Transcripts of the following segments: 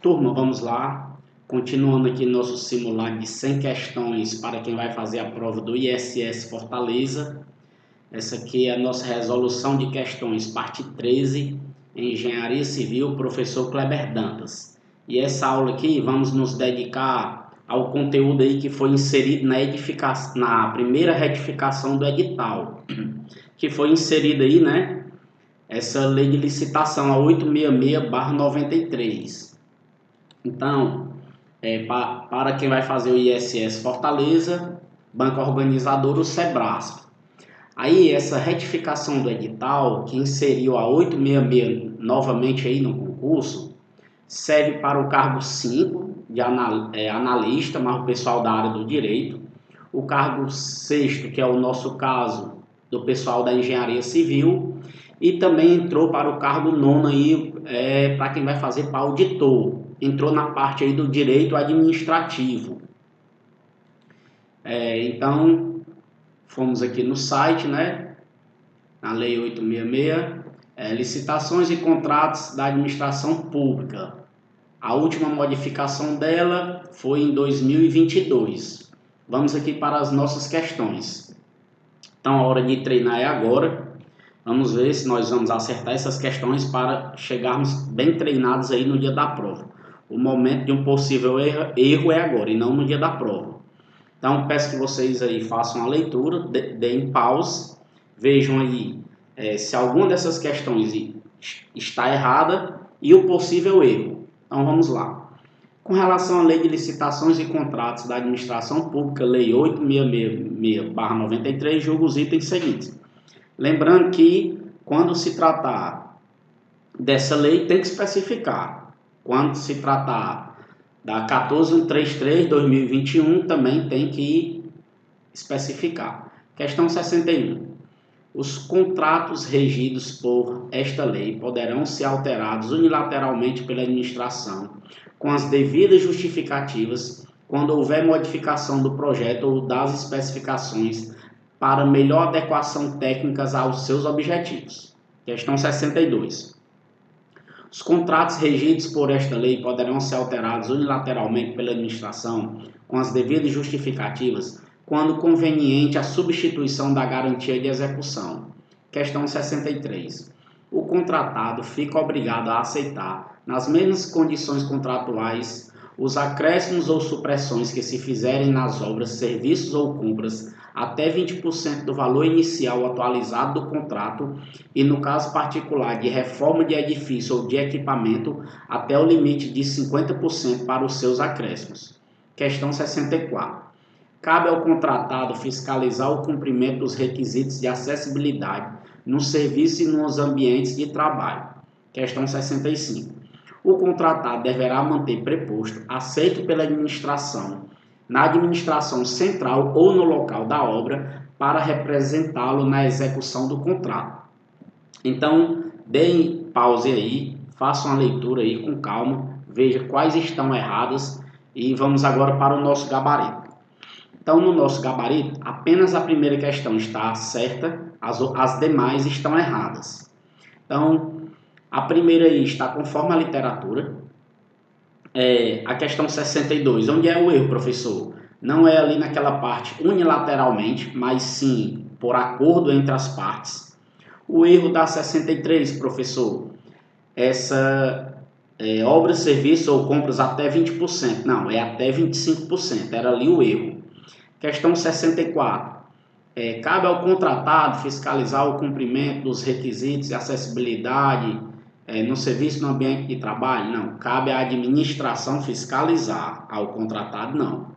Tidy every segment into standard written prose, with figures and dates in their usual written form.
Turma, vamos lá. Continuando aqui nosso simulado de 100 questões para quem vai fazer a prova do ISS Fortaleza. Essa aqui é a nossa resolução de questões, parte 13, Engenharia Civil, professor Kleber Dantas. E essa aula aqui vamos nos dedicar ao conteúdo aí que foi inserido na primeira retificação do edital, que foi inserida aí, né? Essa lei de licitação, a 866/93. Então, para quem vai fazer o ISS Fortaleza, banco organizador, o Sebrasp. Aí essa retificação do edital, que inseriu a 866 novamente aí no concurso, serve para o cargo 5 de analista, mas o pessoal da área do direito. O cargo 6º, que é o nosso caso, do pessoal da engenharia civil. E também entrou para o cargo 9 aí, para quem vai fazer para auditor. Entrou na parte aí do direito administrativo. Então, fomos aqui no site, né? Na lei 866, licitações e contratos da administração pública. A última modificação dela foi em 2022. Vamos aqui para as nossas questões. Então, a hora de treinar é agora. Vamos ver se nós vamos acertar essas questões para chegarmos bem treinados aí no dia da prova. O momento de um possível erro é agora e não no dia da prova. Então, peço que vocês aí façam a leitura, deem pause, vejam aí se alguma dessas questões está errada e o possível erro. Então, vamos lá. Com relação à lei de licitações e contratos da administração pública, lei 866/93, julgo os itens seguintes. Lembrando que quando se tratar dessa lei tem que especificar. Quando se tratar da 14.133/2021 também tem que especificar. Questão 61. Os contratos regidos por esta lei poderão ser alterados unilateralmente pela administração com as devidas justificativas quando houver modificação do projeto ou das especificações para melhor adequação técnicas aos seus objetivos. Questão 62. Os contratos regidos por esta lei poderão ser alterados unilateralmente pela administração com as devidas justificativas quando conveniente a substituição da garantia de execução. Questão 63. O contratado fica obrigado a aceitar, nas mesmas condições contratuais, os acréscimos ou supressões que se fizerem nas obras, serviços ou compras até 20% do valor inicial atualizado do contrato e, no caso particular de reforma de edifício ou de equipamento, até o limite de 50% para os seus acréscimos. Questão 64. Cabe ao contratado fiscalizar o cumprimento dos requisitos de acessibilidade no serviço e nos ambientes de trabalho. Questão 65. O contratado deverá manter preposto, aceito pela administração, na administração central ou no local da obra, para representá-lo na execução do contrato. Então, deem pause aí, façam a leitura aí com calma, veja quais estão erradas e vamos agora para o nosso gabarito. Então, no nosso gabarito, apenas a primeira questão está certa, as demais estão erradas. Então, a primeira aí está conforme a literatura. A questão 62, onde é o erro, professor? Não é ali naquela parte unilateralmente, mas sim por acordo entre as partes. O erro da 63, professor, essa obras, serviços ou compras até 20%. Não, é até 25%, era ali o erro. Questão 64. Cabe ao contratado fiscalizar o cumprimento dos requisitos de acessibilidade no serviço no ambiente de trabalho? Não. Cabe à administração fiscalizar, ao contratado não.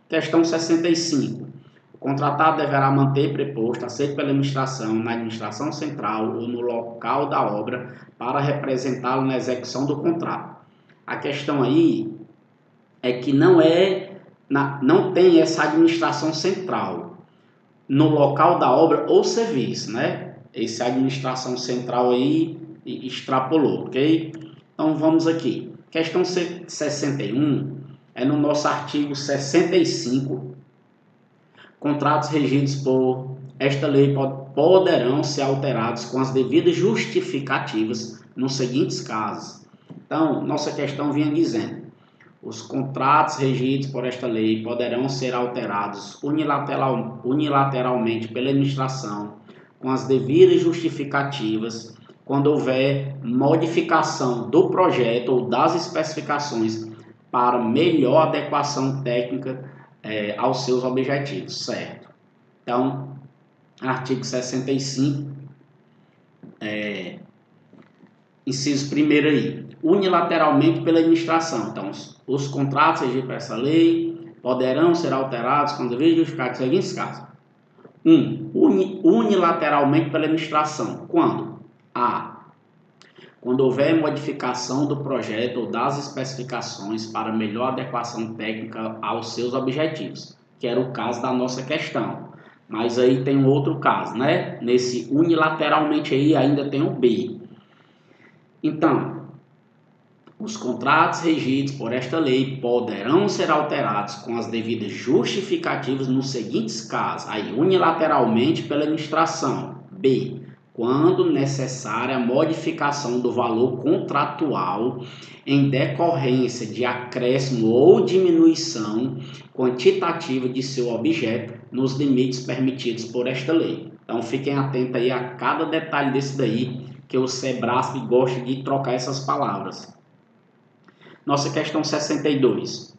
Questão 65. O contratado deverá manter preposto, aceito pela administração, na administração central ou no local da obra para representá-lo na execução do contrato. A questão aí é que não tem essa administração central no local da obra ou serviço, né? Essa administração central aí extrapolou, ok? Então vamos aqui. Questão 61 é no nosso artigo 65. Contratos regidos por esta lei poderão ser alterados com as devidas justificativas nos seguintes casos. Então, nossa questão vinha dizendo: os contratos regidos por esta lei poderão ser alterados unilateralmente pela administração, com as devidas justificativas, quando houver modificação do projeto ou das especificações para melhor adequação técnica aos seus objetivos, certo? Então, artigo 65, inciso 1º aí, unilateralmente pela administração. Então, os contratos regidos por essa lei poderão ser alterados quando devido justificar os seguintes casos. 1. Unilateralmente pela administração. Quando? A. Quando houver modificação do projeto ou das especificações para melhor adequação técnica aos seus objetivos, que era o caso da nossa questão. Mas aí tem um outro caso, né? Nesse unilateralmente aí ainda tem o B. Então, os contratos regidos por esta lei poderão ser alterados com as devidas justificativas nos seguintes casos. Aí, unilateralmente pela administração. B. Quando necessária a modificação do valor contratual em decorrência de acréscimo ou diminuição quantitativa de seu objeto nos limites permitidos por esta lei. Então, fiquem atentos aí a cada detalhe desse daí, que o Sebrasp gosta de trocar essas palavras. Nossa questão 62.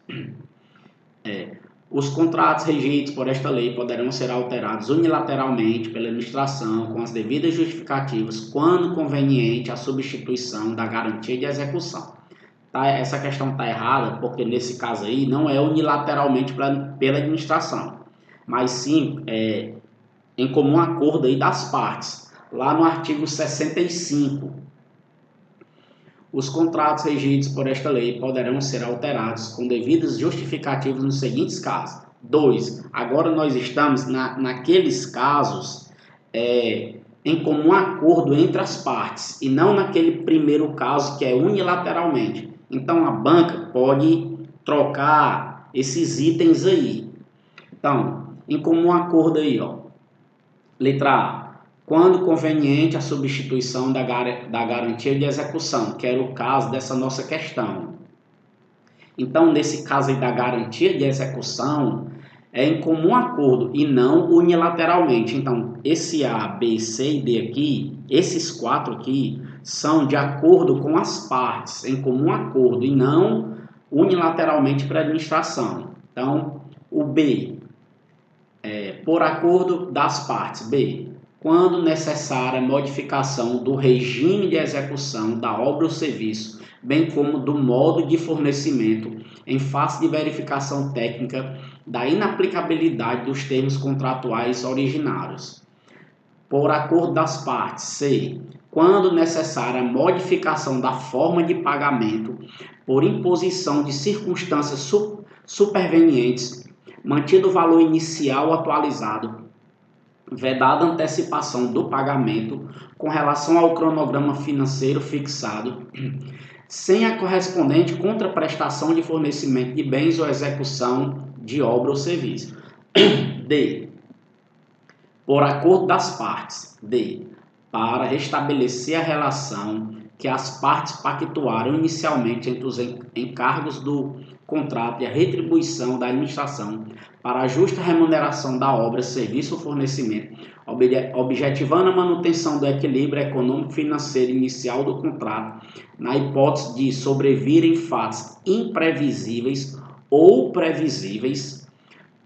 Os contratos regidos por esta lei poderão ser alterados unilateralmente pela administração com as devidas justificativas quando conveniente a substituição da garantia de execução. Tá? Essa questão está errada porque nesse caso aí não é unilateralmente pela administração, mas sim em comum acordo aí das partes. Lá no artigo 65, os contratos regidos por esta lei poderão ser alterados com devidas justificativas nos seguintes casos. 2. Agora nós estamos naqueles casos em comum acordo entre as partes e não naquele primeiro caso que é unilateralmente. Então a banca pode trocar esses itens aí. Então, em comum acordo aí, ó. Letra A. Quando conveniente a substituição da garantia de execução, que era o caso dessa nossa questão. Então, nesse caso aí da garantia de execução, é em comum acordo e não unilateralmente. Então, esse A, B, C e D aqui, esses 4 aqui, são de acordo com as partes, em comum acordo e não unilateralmente para a administração. Então, o B, por acordo das partes. B. Quando necessária modificação do regime de execução da obra ou serviço, bem como do modo de fornecimento, em face de verificação técnica da inaplicabilidade dos termos contratuais originários. Por acordo das partes. C. Quando necessária modificação da forma de pagamento por imposição de circunstâncias supervenientes, mantido o valor inicial atualizado, vedada a antecipação do pagamento com relação ao cronograma financeiro fixado, sem a correspondente contraprestação de fornecimento de bens ou execução de obra ou serviço. D. Por acordo das partes. D. Para restabelecer a relação que as partes pactuaram inicialmente entre os encargos do contrato e a retribuição da administração para a justa remuneração da obra, serviço ou fornecimento, objetivando a manutenção do equilíbrio econômico-financeiro inicial do contrato, na hipótese de sobrevirem fatos imprevisíveis ou previsíveis,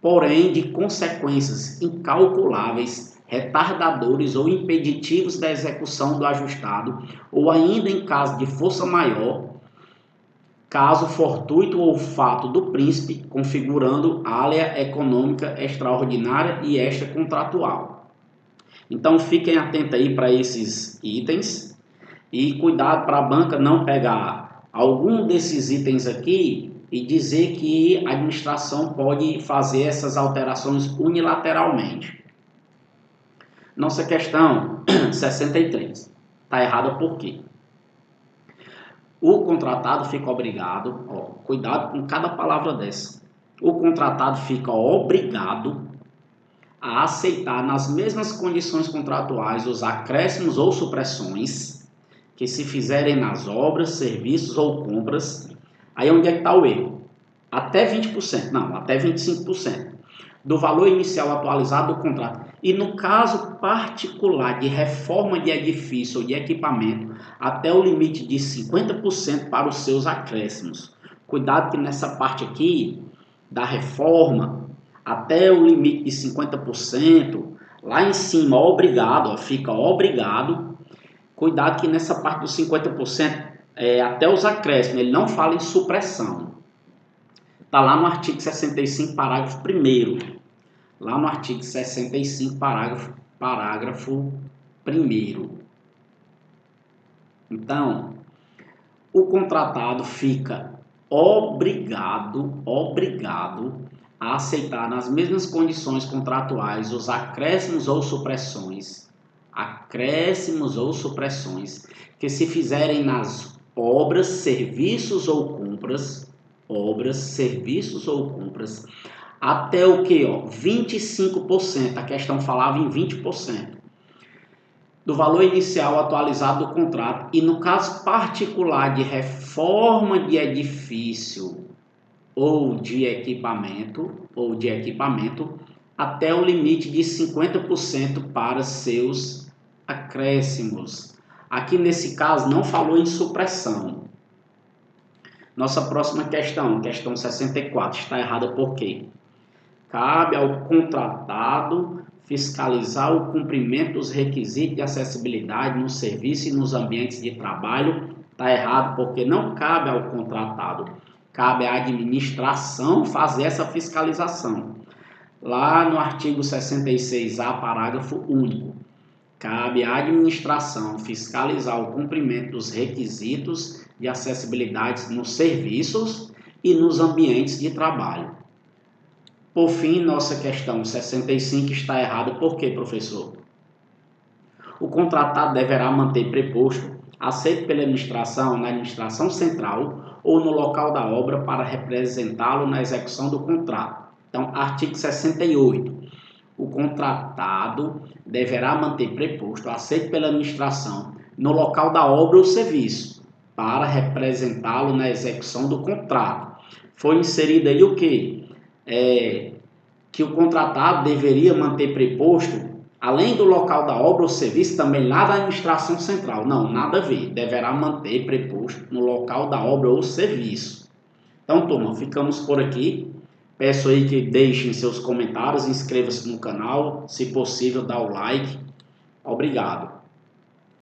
porém de consequências incalculáveis, retardadores ou impeditivos da execução do ajustado, ou ainda em caso de força maior, caso fortuito ou fato do príncipe, configurando área econômica extraordinária e extracontratual. Então fiquem atentos aí para esses itens e cuidado para a banca não pegar algum desses itens aqui e dizer que a administração pode fazer essas alterações unilateralmente. Nossa questão 63. Está errada por quê? O contratado fica obrigado, cuidado com cada palavra dessa. O contratado fica obrigado a aceitar nas mesmas condições contratuais os acréscimos ou supressões que se fizerem nas obras, serviços ou compras, aí onde é que está o erro? Até 20%, não, até 25% do valor inicial atualizado do contrato. E no caso particular de reforma de edifício ou de equipamento, até o limite de 50% para os seus acréscimos. Cuidado que nessa parte aqui da reforma, até o limite de 50%, lá em cima, obrigado, fica obrigado. Cuidado que nessa parte dos 50%, até os acréscimos, ele não fala em supressão. Está lá no artigo 65, parágrafo 1º. Lá no artigo 65, parágrafo 1º. Então, o contratado fica obrigado a aceitar nas mesmas condições contratuais os acréscimos ou supressões, que se fizerem nas obras, serviços ou compras, até o que? 25%, a questão falava em 20%, do valor inicial atualizado do contrato, e no caso particular de reforma de edifício ou de equipamento, até o limite de 50% para seus acréscimos. Aqui nesse caso não falou em supressão. Nossa próxima questão, questão 64, está errada por quê? Cabe ao contratado fiscalizar o cumprimento dos requisitos de acessibilidade no serviço e nos ambientes de trabalho. Está errado porque não cabe ao contratado, cabe à administração fazer essa fiscalização. Lá no artigo 66A, parágrafo único, cabe à administração fiscalizar o cumprimento dos requisitos de acessibilidade nos serviços e nos ambientes de trabalho. Por fim, nossa questão 65 está errada. Por quê, professor? O contratado deverá manter preposto aceito pela administração na administração central ou no local da obra para representá-lo na execução do contrato. Então, artigo 68. O contratado deverá manter preposto aceito pela administração no local da obra ou serviço para representá-lo na execução do contrato. Foi inserido aí o quê? Que o contratado deveria manter preposto, além do local da obra ou serviço, também lá da administração central. Não, nada a ver. Deverá manter preposto no local da obra ou serviço. Então, turma, ficamos por aqui. Peço aí que deixem seus comentários, inscreva-se no canal, se possível, dá o like. Obrigado.